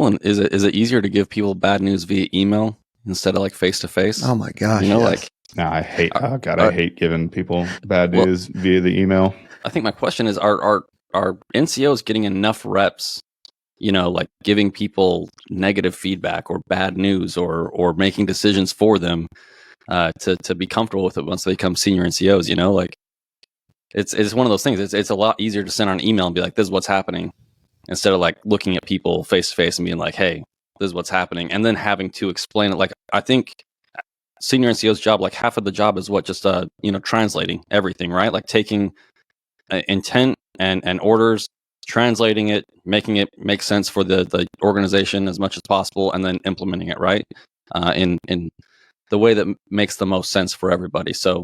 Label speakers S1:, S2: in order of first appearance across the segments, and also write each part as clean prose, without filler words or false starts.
S1: Well, and is it easier to give people bad news via email instead of like face to face?
S2: Oh my gosh.
S1: You know,
S2: yes.
S1: like
S3: No, I hate. Oh God, I hate giving people bad
S1: Well-
S3: news via the email.
S1: I think my question is, are NCOs getting enough reps? You know, like giving people negative feedback or bad news or making decisions for them to be comfortable with it once they become senior NCOs. You know, like it's one of those things. It's a lot easier to send an email and be like, "This is what's happening," instead of like looking at people face to face and being like, "Hey, this is what's happening," and then having to explain it. Like, I think senior NCO's job, like half of the job is what, just translating everything, right? Like taking intent and orders, translating it, making it make sense for the organization as much as possible, and then implementing it right in the way that makes the most sense for everybody. So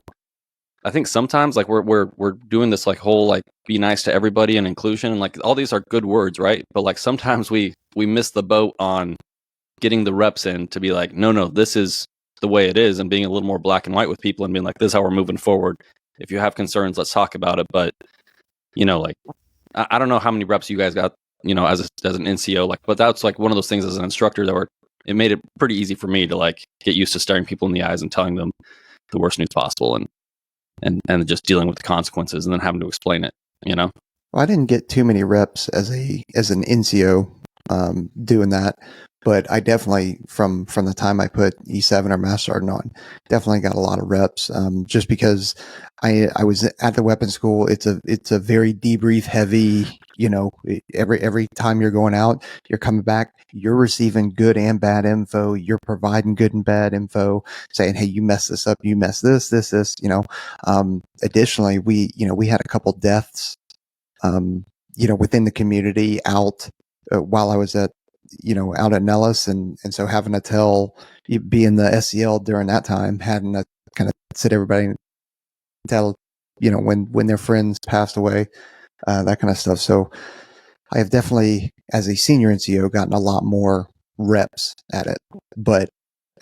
S1: I think sometimes like we're doing this like whole like be nice to everybody and inclusion, and like all these are good words, right? But like sometimes we miss the boat on getting the reps in to be like, no, this is the way it is, and being a little more black and white with people and being like, this is how we're moving forward. If you have concerns, let's talk about it. But like I don't know how many reps you guys got, as an NCO, like, but that's like one of those things as an instructor it made it pretty easy for me to like get used to staring people in the eyes and telling them the worst news possible, and just dealing with the consequences and then having to explain it,
S2: Well, I didn't get too many reps as an NCO doing that, but I definitely from the time I put E7 or Master Sergeant on, definitely got a lot of reps. Just because I was at the weapons school, it's a very debrief heavy. Every time you're going out, you're coming back, you're receiving good and bad info. You're providing good and bad info, saying, "Hey, you messed this up. You messed this. Additionally, we had a couple deaths, within the community out while I was out at Nellis, and so having to being the SEL during that time, having to kind of sit everybody and tell, when their friends passed away, that kind of stuff. So I have definitely, as a senior NCO, gotten a lot more reps at it. But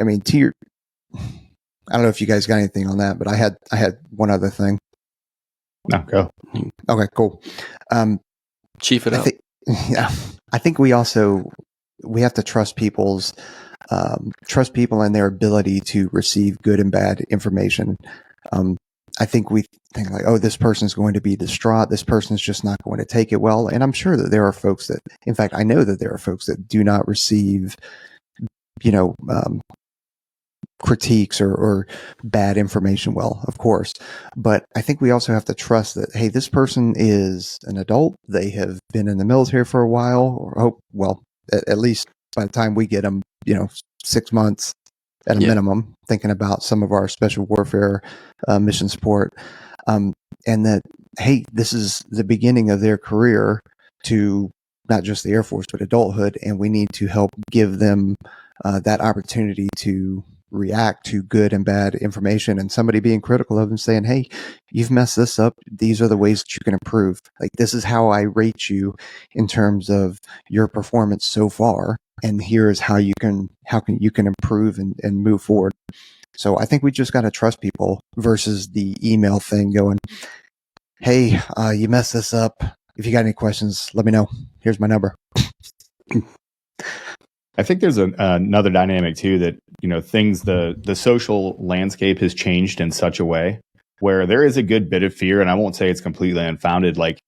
S2: I mean, I don't know if you guys got anything on that, but I had one other thing.
S3: No, go.
S2: Okay, cool.
S1: Chief it up.
S2: I think we have to trust people and their ability to receive good and bad information. I think we think like, oh, this person's going to be distraught. This person's just not going to take it well. And I'm sure that there are folks in fact, I know that there are folks that do not receive, critiques or bad information well, of course. But I think we also have to trust that, hey, this person is an adult. They have been in the military for a while, at least by the time we get them, 6 months at a minimum, thinking about some of our special warfare mission support. And that, hey, this is the beginning of their career to not just the Air Force, but adulthood. And we need to help give them that opportunity to react to good and bad information, and somebody being critical of them, saying, hey, you've messed this up. These are the ways that you can improve. Like, this is how I rate you in terms of your performance so far. And here is how you can improve and move forward. So I think we just got to trust people versus the email thing going, hey, you messed this up. If you got any questions, let me know. Here's my number.
S3: I think there's another dynamic too, that, the social landscape has changed in such a way where there is a good bit of fear, and I won't say it's completely unfounded. Like,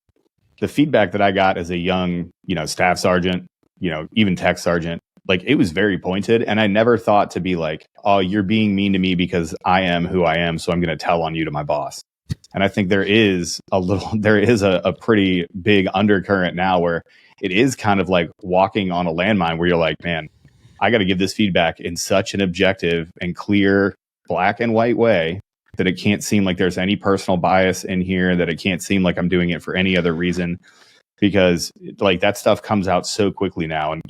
S3: the feedback that I got as a young, staff sergeant, even tech sergeant, like, it was very pointed. And I never thought to be like, oh, you're being mean to me because I am who I am, so I'm going to tell on you to my boss. And I think there is a pretty big undercurrent now where it is kind of like walking on a landmine where you're like, man, I got to give this feedback in such an objective and clear black and white way that it can't seem like there's any personal bias in here, that it can't seem like I'm doing it for any other reason, because like that stuff comes out so quickly now. And,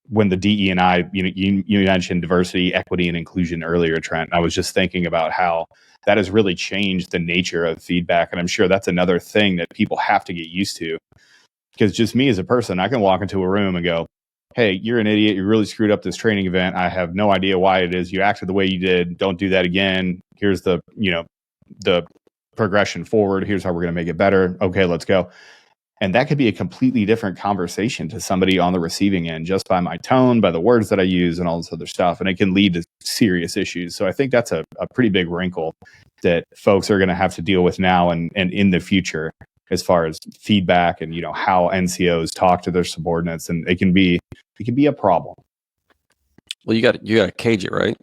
S3: when the DE&I, you mentioned diversity, equity, and inclusion earlier, Trent, I was just thinking about how that has really changed the nature of feedback. And I'm sure that's another thing that people have to get used to, because just me as a person, I can walk into a room and go, hey, you're an idiot. You really screwed up this training event. I have no idea why it is. You acted the way you did. Don't do that again. Here's the progression forward. Here's how we're going to make it better. Okay, let's go. And that could be a completely different conversation to somebody on the receiving end, just by my tone, by the words that I use, and all this other stuff. And it can lead to serious issues. So I think that's a pretty big wrinkle that folks are going to have to deal with now and in the future, as far as feedback and, how NCOs talk to their subordinates. And it can be a problem.
S1: Well, you got to cage it, right?